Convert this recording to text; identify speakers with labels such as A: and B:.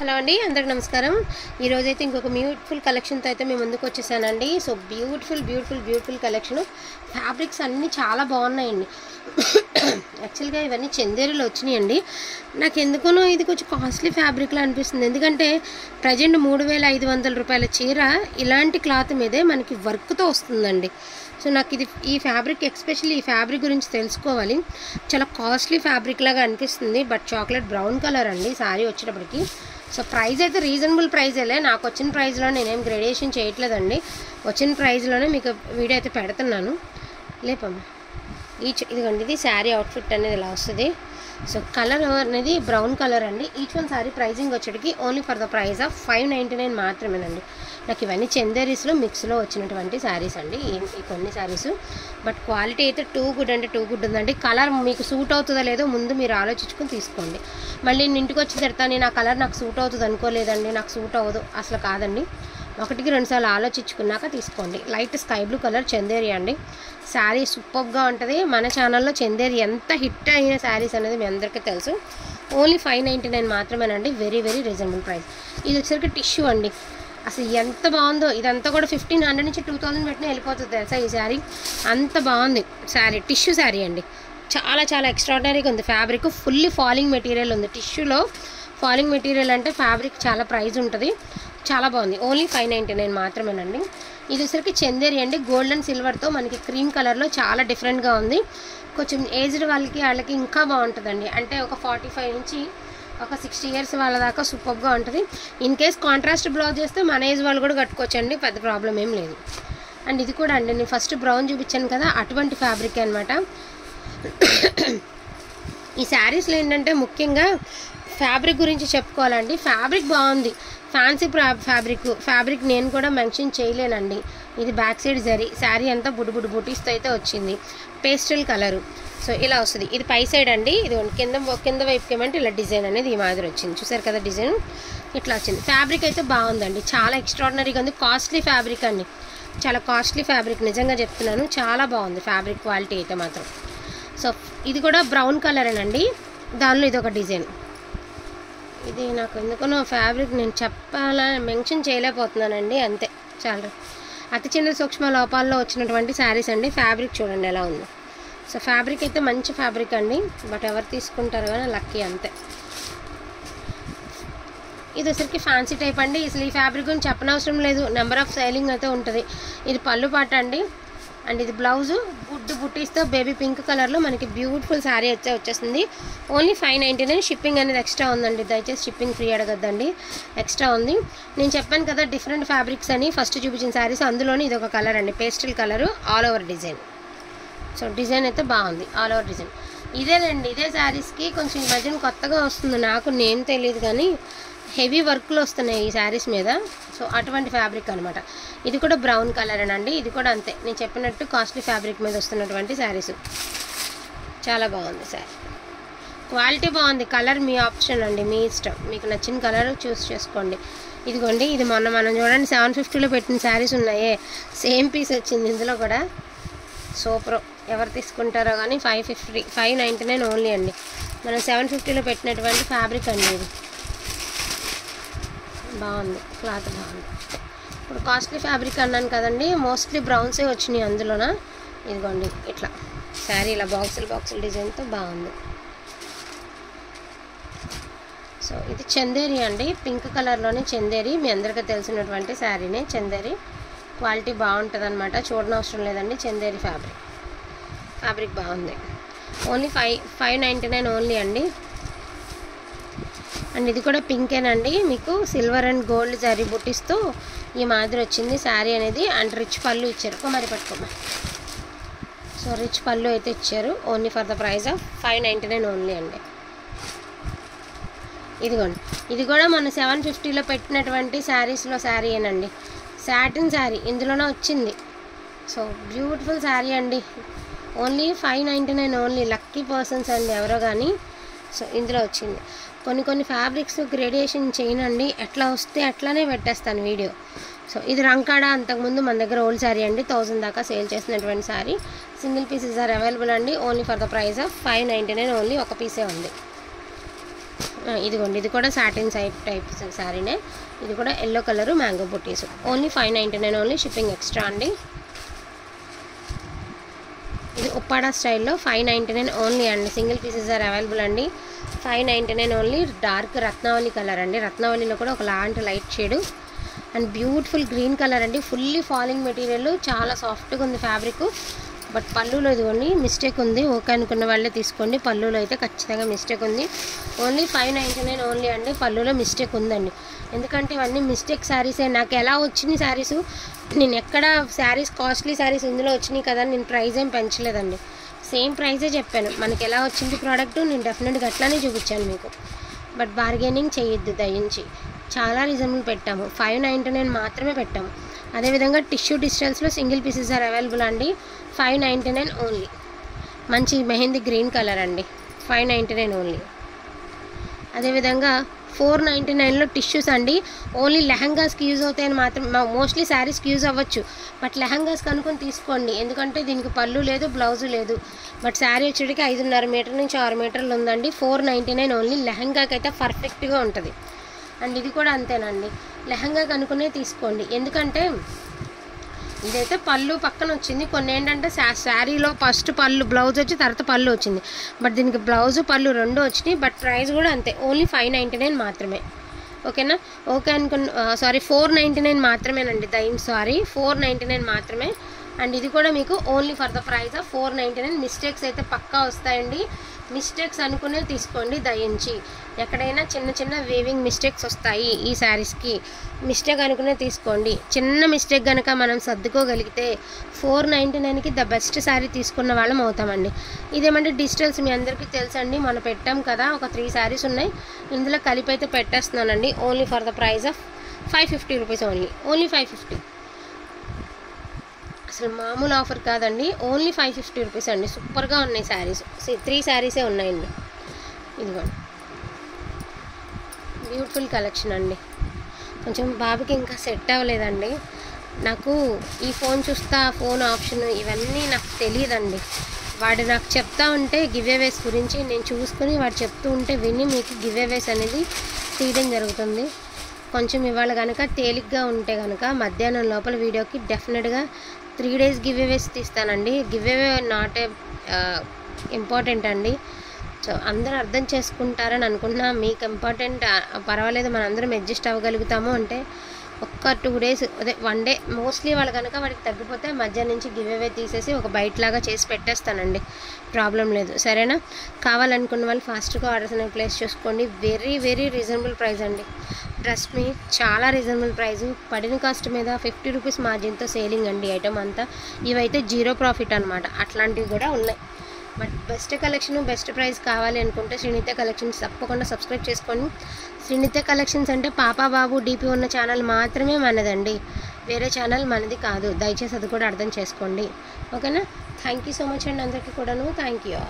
A: Hello అండి, అందరికి నమస్కారం. ఈరోజైతే ఇంకొక బ్యూటిఫుల్ కలెక్షన్తో అయితే మేము ముందుకు వచ్చేసానండి. So beautiful collection. ఫ్యాబ్రిక్స్ అన్నీ చాలా బాగున్నాయండి. యాక్చువల్గా ఇవన్నీ చందేరిలో వచ్చినాయండి. నాకు ఎందుకనో ఇది కొంచెం కాస్ట్లీ ఫ్యాబ్రిక్లా అనిపిస్తుంది. ఎందుకంటే ప్రజెంట్ 3500 రూపాయల చీర ఇలాంటి క్లాత్ మీదే మనకి వర్క్తో వస్తుందండి. సో నాకు ఈ ఫ్యాబ్రిక్ ఎస్పెషల్లీ ఈ ఫ్యాబ్రిక్ గురించి తెలుసుకోవాలి. చాలా కాస్ట్లీ ఫ్యాబ్రిక్ లాగా అనిపిస్తుంది. బట్ చాక్లెట్ బ్రౌన్ కలర్ అండి శారీ వచ్చేటప్పటికి. సో ప్రైస్ అయితే రీజనబుల్ ప్రైజేలే. నాకు వచ్చిన ప్రైస్లో నేనేం గ్రేడేషన్ చేయట్లేదండి. వచ్చిన ప్రైస్లోనే మీకు వీడియో అయితే పెడుతున్నాను. లేపమ్మా ఇదిగోండి, ఇది శారీ అవుట్ఫిట్ అనేది ఇలా వస్తుంది. సో కలర్ అనేది బ్రౌన్ కలర్ అండి. ఈచ్ వన్ శారీ ప్రైజింగ్ వచ్చేటికి only for the price of 599 మాత్రమేనండి. నాకు ఇవన్నీ చందేరీస్లో మిక్స్లో వచ్చినటువంటి శారీస్ అండి ఈ కొన్ని శారీస్. బట్ క్వాలిటీ అయితే టూ గుడ్ ఉందండి. కలర్ మీకు సూట్ అవుతుందో లేదో ముందు మీరు ఆలోచించుకొని తీసుకోండి. మళ్ళీ నేను ఇంటికి వచ్చి తిడతాను, నా కలర్ నాకు సూట్ అవుతుంది అనుకోలేదండి, నాకు సూట్ అవ్వదు అసలు కాదండి. 1-2 సార్లు ఆలోచించుకున్నాక తీసుకోండి. Light sky blue colour Chanderi అండి. శారీ సూపర్గా ఉంటుంది. మన ఛానల్లో చందేరి ఎంత హిట్ అయిన శారీస్ అనేది మీ అందరికీ తెలుసు. ఓన్లీ 599 మాత్రమేనండి. Very reasonable price. ఇది వచ్చేసరికి టిష్యూ అండి. అసలు ఎంత బాగుందో. ఇదంతా కూడా 1500 నుంచి 2000 పెట్టినా వెళ్ళిపోతుంది తెలుసా ఈ శారీ. అంత బాగుంది శారీ. టిష్యూ శారీ అండి. చాలా ఎక్స్ట్రాడినరీగా ఉంది. ఫ్యాబ్రిక్ ఫుల్లీ ఫాలింగ్ మెటీరియల్ ఉంది. టిష్యూలో ఫాలింగ్ మెటీరియల్ అంటే ఫ్యాబ్రిక్ చాలా ప్రైస్ ఉంటుంది. చాలా బాగుంది. ఓన్లీ 599 మాత్రమేనండి. ఇది వచ్చరికి చందేరి అండి. గోల్డ్ అండ్ సిల్వర్తో మనకి క్రీమ్ కలర్లో చాలా డిఫరెంట్గా ఉంది. కొంచెం ఏజ్డ్ వాళ్ళకి ఇంకా బాగుంటుందండి. అంటే ఒక 45 నుంచి ఒక 60 ఇయర్స్ వాళ్ళ దాకా సూపర్గా ఉంటుంది. ఇన్ కేస్ కాంట్రాస్ట్ బ్లౌజ్ చేస్తే మన ఏజ్ వాళ్ళు కూడా కట్టుకోవచ్చండి, పెద్ద ప్రాబ్లం ఏం లేదు. అండ్ ఇది కూడా అండి, నేను ఫస్ట్ బ్రౌన్ చూపించాను కదా, అటువంటి ఫ్యాబ్రిక్ అనమాట. ఈ శారీస్లో ఏంటంటే ముఖ్యంగా ఫ్యాబ్రిక్ గురించి చెప్పుకోవాలండి. ఫ్యాబ్రిక్ బాగుంది. ఫ్యాన్సీ ఫ్యాబ్రిక్ నేను కూడా మెన్షన్ చేయలేనండి. ఇది బ్యాక్ సైడ్ జరీ. శారీ అంతా బుటీస్తో అయితే వచ్చింది. Pastel colour. సో ఇలా వస్తుంది. ఇది పై సైడ్ అండి. ఇది కింద వైపుకి ఏమంటే ఇలా డిజైన్ అనేది ఈ మాదిరి వచ్చింది. చూసారు కదా డిజైన్ ఇట్లా వచ్చింది. ఫ్యాబ్రిక్ అయితే బాగుందండి. చాలా ఎక్స్ట్రాడినరీగా ఉంది. కాస్ట్లీ ఫ్యాబ్రిక్ అండి. చాలా కాస్ట్లీ ఫ్యాబ్రిక్, నిజంగా చెప్తున్నాను. చాలా బాగుంది ఫ్యాబ్రిక్ క్వాలిటీ అయితే మాత్రం. సో ఇది కూడా బ్రౌన్ కలరేనండి. దానిలో ఇది ఒక డిజైన్. ఇది నాకు ఎందుకనో ఫ్యాబ్రిక్ నేను మెన్షన్ చేయలేకపోతున్నానండి, అంతే. చాలా అతి చిన్న సూక్ష్మ లోపాల్లో వచ్చినటువంటి శారీస్ అండి. ఫ్యాబ్రిక్ చూడండి ఎలా ఉందో. సో ఫ్యాబ్రిక్ అయితే మంచి ఫ్యాబ్రిక్ అండి. బట్ ఎవరు తీసుకుంటారు కానీ లక్కీ, అంతే. ఇది వచ్చరికి ఫ్యాన్సీ టైప్ అండి. అసలు ఈ ఫ్యాబ్రిక్ గురించి చెప్పనవసరం లేదు. నెంబర్ ఆఫ్ సేలింగ్ అయితే ఉంటుంది. ఇది పళ్ళు పాట అండి. అండ్ ఇది బ్లౌజు బుట్టీస్తో బేబీ పింక్ కలర్లో మనకి బ్యూటిఫుల్ శారీ అయితే వచ్చేస్తుంది. ఓన్లీ 599. షిప్పింగ్ అనేది ఎక్స్ట్రా ఉందండి. దయచేసి షిప్పింగ్ ఫ్రీ అడగద్దండి, ఎక్స్ట్రా ఉంది. నేను చెప్పాను కదా డిఫరెంట్ ఫ్యాబ్రిక్స్ అని ఫస్ట్ చూపించిన శారీస్. అందులోని ఇది ఒక కలర్ అండి, pastel colour, all over design. So design అయితే బాగుంది, ఆల్ ఓవర్ డిజైన్. ఇదేనండి, ఇదే శారీస్కి కొంచెం ఈ మధ్యన కొత్తగా వస్తుంది. నేను తెలియదు కానీ హెవీ వర్క్లు వస్తున్నాయి ఈ శారీస్ మీద. సో అటువంటి ఫ్యాబ్రిక్ అనమాట. ఇది కూడా బ్రౌన్ కలర్ అనండి. ఇది కూడా అంతే, నేను చెప్పినట్టు కాస్ట్లీ ఫ్యాబ్రిక్ మీద వస్తున్నటువంటి శారీస్. చాలా బాగుంది శారీ. క్వాలిటీ బాగుంది. కలర్ మీ ఆప్షన్ అండి, మీ ఇష్టం. మీకు నచ్చిన కలర్ చూస్ చేసుకోండి. ఇదిగోండి, ఇది మనం చూడండి 750లో పెట్టిన శారీస్ ఉన్నాయే, సేమ్ పీస్ వచ్చింది ఇందులో కూడా. సూపర్. ఎవరు తీసుకుంటారో కానీ 599 ఓన్లీ అండి. మనం 750లో పెట్టినటువంటి ఫ్యాబ్రిక్ అండి ఇది. బాగుంది, క్లాత్ బాగుంది. ఇప్పుడు కాస్ట్లీ ఫ్యాబ్రిక్ అన్నాను కదండి, మోస్ట్లీ బ్రౌన్సే వచ్చినాయి అందులోన. ఇదిగోండి ఇట్లా శారీ ఇలా బాక్సులు డిజైన్తో బాగుంది. సో ఇది చందేరి అండి. పింక్ కలర్లోనే చందేరి. మీ అందరికీ తెలిసినటువంటి శారీనే చందేరి. క్వాలిటీ బాగుంటుంది అనమాట, చూడనవసరం లేదండి. చందేరి ఫ్యాబ్రిక్ బాగుంది. ఓన్లీ 599 ఓన్లీ అండి. అండ్ ఇది కూడా పింకేనండి. మీకు సిల్వర్ అండ్ గోల్డ్ జరీ బుట్టిస్తూ ఈ మాదిరి వచ్చింది శారీ అనేది. అండ్ రిచ్ పళ్ళు ఇచ్చారు. మరి పట్టుకోమా. సో రిచ్ పళ్ళు అయితే ఇచ్చారు. Only for the price of 599 only అండి. ఇదిగోండి, ఇది కూడా మన 750లో పెట్టినటువంటి శారీస్లో శారీ ఏనండి. సాటిన్ శారీ ఇందులోనే వచ్చింది. సో బ్యూటిఫుల్ శారీ అండి. Only 599 only. లక్కీ పర్సన్స్ అండి ఎవరో కానీ. సో ఇందులో వచ్చింది. కొన్ని ఫ్యాబ్రిక్స్ గ్రేడేషన్ చేయనండి, ఎట్లా వస్తే అట్లానే పెట్టేస్తాను వీడియో. సో ఇది రంకాడ. అంతకుముందు మన దగ్గర ఓల్డ్ శారీ అండి, 1000 దాకా సేల్ చేసినటువంటి sari. Single pieces are available అండి. Only for the price of 599 only. ఒక పీసే ఉంది. ఇదిగోండి, ఇది కూడా సాటిన్ టైప్ శారీనే. ఇది కూడా yellow colour mango buttis. Only 599 only, shipping extra అండి. ఇది ఉప్పాడా స్టైల్లో 599 ఓన్లీ అండి. సింగిల్ పీసెస్ ఆర్ అవైలబుల్ అండి. 599 ఓన్లీ. డార్క్ రత్నావళి కలర్ అండి. రత్నావళిలో కూడా ఒక లాంటి light shade and beautiful green colour అండి. ఫుల్లీ ఫాలింగ్ మెటీరియల్, చాలా సాఫ్ట్గా ఉంది ఫ్యాబ్రిక్. బట్ పళ్ళులో ఇదిగోండి మిస్టేక్ ఉంది. ఓకే అనుకున్న వాళ్ళే తీసుకోండి. పళ్ళులో అయితే ఖచ్చితంగా మిస్టేక్ ఉంది. ఓన్లీ 599 ఓన్లీ అండి. పళ్ళులో మిస్టేక్ ఉందండి. ఎందుకంటే ఇవన్నీ మిస్టేక్ శారీసే. నాకు ఎలా వచ్చినాయి శారీసు, నేను ఎక్కడ శారీస్ కాస్ట్లీ శారీస్ ఇందులో వచ్చినాయి కదా, నేను ప్రైస్ ఏం పెంచలేదండి. సేమ్ ప్రైజే చెప్పాను. మనకి ఎలా వచ్చింది ప్రోడక్ట్ నేను డెఫినెట్గా అట్లానే చూపించాను మీకు. బట్ బార్గెనింగ్ చేయొద్దు దయించి. చాలా రీజనబుల్ పెట్టాము. 599 మాత్రమే పెట్టాము. అదేవిధంగా టిష్యూ డిజిటల్స్లో సింగిల్ పీసెస్ ఆర్ అవైలబుల్ అండి. 599 ఓన్లీ. మంచి మెహందీ గ్రీన్ కలర్ అండి. 599 ఓన్లీ. అదేవిధంగా 499లో టిష్యూస్ అండి. ఓన్లీ లెహంగాస్కి యూజ్ అవుతాయని మాత్రం, మోస్ట్లీ శారీస్కి యూజ్ అవ్వచ్చు. బట్ లెహంగాస్ కనుక్కొని తీసుకోండి. ఎందుకంటే దీనికి పళ్ళు లేదు, బ్లౌజు లేదు. బట్ శారీ వచ్చేటికి 5.5 మీటర్ నుంచి 6 మీటర్లు ఉందండి. 499 ఓన్లీ. లెహంగాకి అయితే పర్ఫెక్ట్గా ఉంటుంది. అండ్ ఇది కూడా అంతేనండి. లెహంగా కనుక్కునే తీసుకోండి. ఎందుకంటే ఇదైతే పళ్ళు పక్కన వచ్చింది. కొన్ని ఏంటంటే శారీలో ఫస్ట్ పళ్ళు బ్లౌజ్ వచ్చి తర్వాత పళ్ళు వచ్చింది. బట్ దీనికి బ్లౌజు పళ్ళు రెండు వచ్చినాయి. బట్ ప్రైస్ కూడా అంతే. ఓన్లీ 599 మాత్రమే. ఓకేనా? ఓకే అనుకున్న 499 మాత్రమేనండి. 499 మాత్రమే. అండ్ ఇది కూడా మీకు only for the price of 499. Mistakes అయితే పక్కా వస్తాయండి. మిస్టేక్స్ అనుకునే తీసుకోండి దయించి. ఎక్కడైనా చిన్న చిన్న వేవింగ్ మిస్టేక్స్ వస్తాయి ఈ శారీస్కి. మిస్టేక్ అనుకునే తీసుకోండి. చిన్న మిస్టేక్ కనుక మనం సర్దుకోగలిగితే 499కి ద బెస్ట్ శారీ తీసుకున్న వాళ్ళం అవుతామండి. ఇదేమంటే డిజిటల్స్ మీ అందరికీ తెలుసండి. మనం పెట్టాం కదా, ఒక 3 శారీస్ ఉన్నాయి. ఇందులో కలిపి అయితే పెట్టేస్తున్నానండి. Only for the price of 550 rupees only. Only 550. అసలు మామూలు ఆఫర్ కాదండి. ఓన్లీ 550 రూపీస్ అండి. సూపర్గా ఉన్నాయి శారీస్. 3 శారీసే ఉన్నాయండి. ఇదిగోండి, బ్యూటిఫుల్ కలెక్షన్ అండి. కొంచెం బాబుకి ఇంకా సెట్ అవ్వలేదండి. నాకు ఈ ఫోన్ చూస్తా, ఫోన్ ఆప్షన్ ఇవన్నీ నాకు తెలియదండి. వాడు నాకు చెప్తా ఉంటే గివ్అవేస్ గురించి నేను చూసుకుని వాడు చెప్తూ ఉంటే విని మీకు గివ్అవేస్ అనేది తీయడం జరుగుతుంది. కొంచెం ఇవాళ కనుక తేలిగ్గా ఉంటే కనుక మధ్యాహ్నం లోపల వీడియోకి డెఫినెట్గా 3 days గివ్అవేస్ తీస్తానండి. గివ్అవే నాట్ ఇంపార్టెంట్ అండి. సో అందరూ అర్థం చేసుకుంటారని అనుకుంటున్నా. మీకు ఇంపార్టెంట్ పర్వాలేదు, మనందరం అడ్జస్ట్ అవ్వగలుగుతాము అంటే ఒక్క 2 days, అదే 1 day మోస్ట్లీ వాళ్ళు కనుక వాడికి తగ్గిపోతే మధ్యాహ్నం నుంచి గివ్అవే తీసేసి ఒక బయటలాగా చేసి పెట్టేస్తానండి. ప్రాబ్లం లేదు. సరేనా? కావాలనుకున్న వాళ్ళు ఫాస్ట్గా ఆర్డర్స్ అనేవి ప్లేస్ చేసుకోండి. వెరీ వెరీ రీజనబుల్ ప్రైస్ అండి. ట్రస్ట్ మీ, చాలా రీజనబుల్ ప్రైస్. పడిన కాస్ట్ మీద 50 రూపీస్ మార్జిన్తో సేలింగ్ అండి ఐటమ్ అంతా. ఇవైతే 0 ప్రాఫిట్ అనమాట. అట్లాంటివి కూడా ఉన్నాయి. But best collection, best price కావాలి అనుకుంటే శ్రీనిత్య కలెక్షన్స్ తప్పకుండా సబ్స్క్రైబ్ చేసుకోండి. శ్రీనిత్య కలెక్షన్స్ అంటే పాపా బాబు డీపీ ఉన్న ఛానల్ మాత్రమే మనదండి. వేరే ఛానల్ మనది కాదు. దయచేసి అది కూడా అర్థం చేసుకోండి. ఓకేనా? థ్యాంక్ యూ సో మచ్ అండి అందరికీ కూడాను. Thank you.